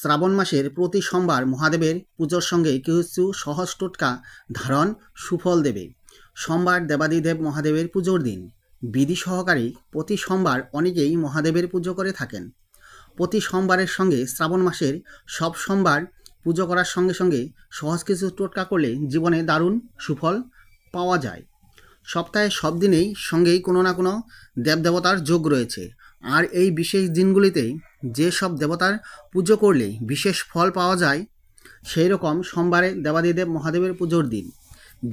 শ্রাবণ মাসের প্রতি সোমবার মহাদেবের পুজোর সঙ্গে কিছু সহজ টোটকা ধারণ সুফল দেবে। সোমবার দেবাদিদেব মহাদেবের পুজোর দিন। বিধি সহকারে প্রতি সোমবার অনেকেই মহাদেবের পুজো করে থাকেন। প্রতি সোমবারের সঙ্গে শ্রাবণ মাসের সব সোমবার পুজো করার সঙ্গে সঙ্গে সহজ কিছু টোটকা করলে জীবনে দারুণ সুফল পাওয়া যায়। সপ্তাহে সব দিনেই সঙ্গেই কোনো না কোনো দেবদেবতার যোগ রয়েছে, আর এই বিশেষ দিনগুলিতে যে সব দেবতার পুজো করলে বিশেষ ফল পাওয়া যায়, সেই রকম সোমবারে দেবাদিদেব মহাদেবের পুজোর দিন।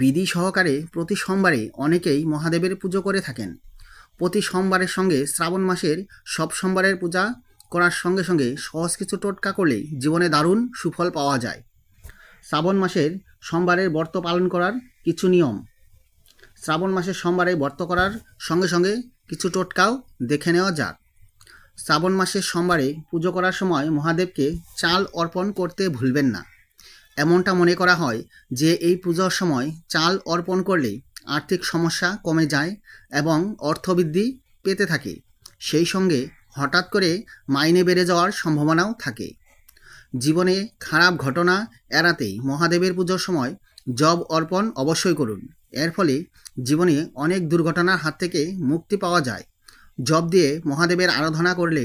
বিধি সহকারে প্রতি সোমবারে অনেকেই মহাদেবের পুজো করে থাকেন। প্রতি সোমবারের সঙ্গে শ্রাবণ মাসের সব সোমবারের পূজা করার সঙ্গে সঙ্গে সহজ কিছু টোটকা করলে জীবনে দারুণ সুফল পাওয়া যায়। শ্রাবণ মাসের সোমবারের ব্রত পালন করার কিছু নিয়ম। শ্রাবণ মাসের সোমবারে ব্রত করার সঙ্গে সঙ্গে কিছু টোটকাও দেখে নেওয়া যাক। শ্রাবণ মাসের সোমবারে পুজো করার সময় মহাদেবকে চাল অর্পণ করতে ভুলবেন না। এমনটা মনে করা হয় যে এই পুজোর সময় চাল অর্পণ করলে আর্থিক সমস্যা কমে যায় এবং অর্থবৃদ্ধি পেতে থাকে। সেই সঙ্গে হঠাৎ করে মাইনে বেড়ে যাওয়ার সম্ভাবনাও থাকে। জীবনে খারাপ ঘটনা এড়াতেই মহাদেবের পুজোর সময় জব অর্পণ অবশ্যই করুন। এর ফলে জীবনে অনেক দুর্ঘটনার হাত থেকে মুক্তি পাওয়া যায়। জব দিয়ে মহাদেবের আরাধনা করলে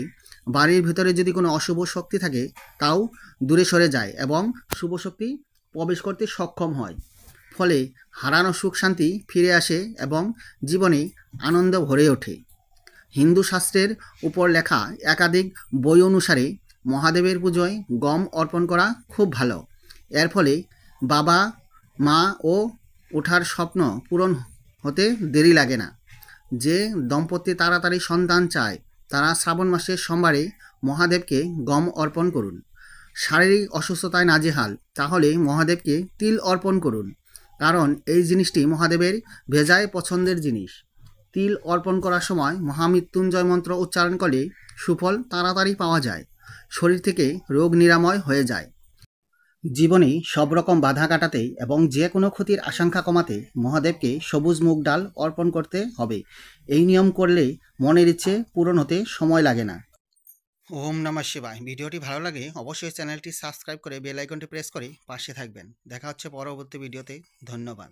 বাড়ির ভিতরে যদি কোনো অশুভ শক্তি থাকে তাও দূরে সরে যায় এবং শুভ শক্তি প্রবেশ করতে সক্ষম হয়। ফলে হারানো সুখ শান্তি ফিরে আসে এবং জীবনে আনন্দ ভরে ওঠে। হিন্দু শাস্ত্রের উপর লেখা একাধিক বই অনুসারে মহাদেবের পুজোয় গম অর্পণ করা খুব ভালো। এর ফলে বাবা মা ও ওঠার স্বপ্ন পূরণ হতে দেরি লাগে না। যে দম্পতি তাড়াতাড়ি সন্তান চায় তারা শ্রাবণ মাসের সোমবারে মহাদেবকে গম অর্পণ করুন। শারীরিক অসুস্থতায় নাজেহাল তাহলে মহাদেবকে তিল অর্পণ করুন, কারণ এই জিনিসটি মহাদেবের ভেজায় পছন্দের জিনিস। তিল অর্পণ করার সময় মহামৃত্যুঞ্জয় মন্ত্র উচ্চারণ করলে সুফল তাড়াতাড়ি পাওয়া যায়, শরীর থেকে রোগ নিরাময় হয়ে যায়। জীবনে সব রকম বাধা কাটাতে এবং যে কোনো ক্ষতির আশঙ্কা কমাতে মহাদেবকে সবুজ মুগ ডাল অর্পণ করতে হবে। এই নিয়ম করলে মনের ইচ্ছে পূরণ হতে সময় লাগে না। ওম নমঃ শিবায়। ভিডিওটি ভালো লাগে অবশ্যই চ্যানেলটি সাবস্ক্রাইব করে বেল আইকনটি প্রেস করে পাশে থাকবেন। দেখা হচ্ছে পরবর্তী ভিডিওতে। ধন্যবাদ।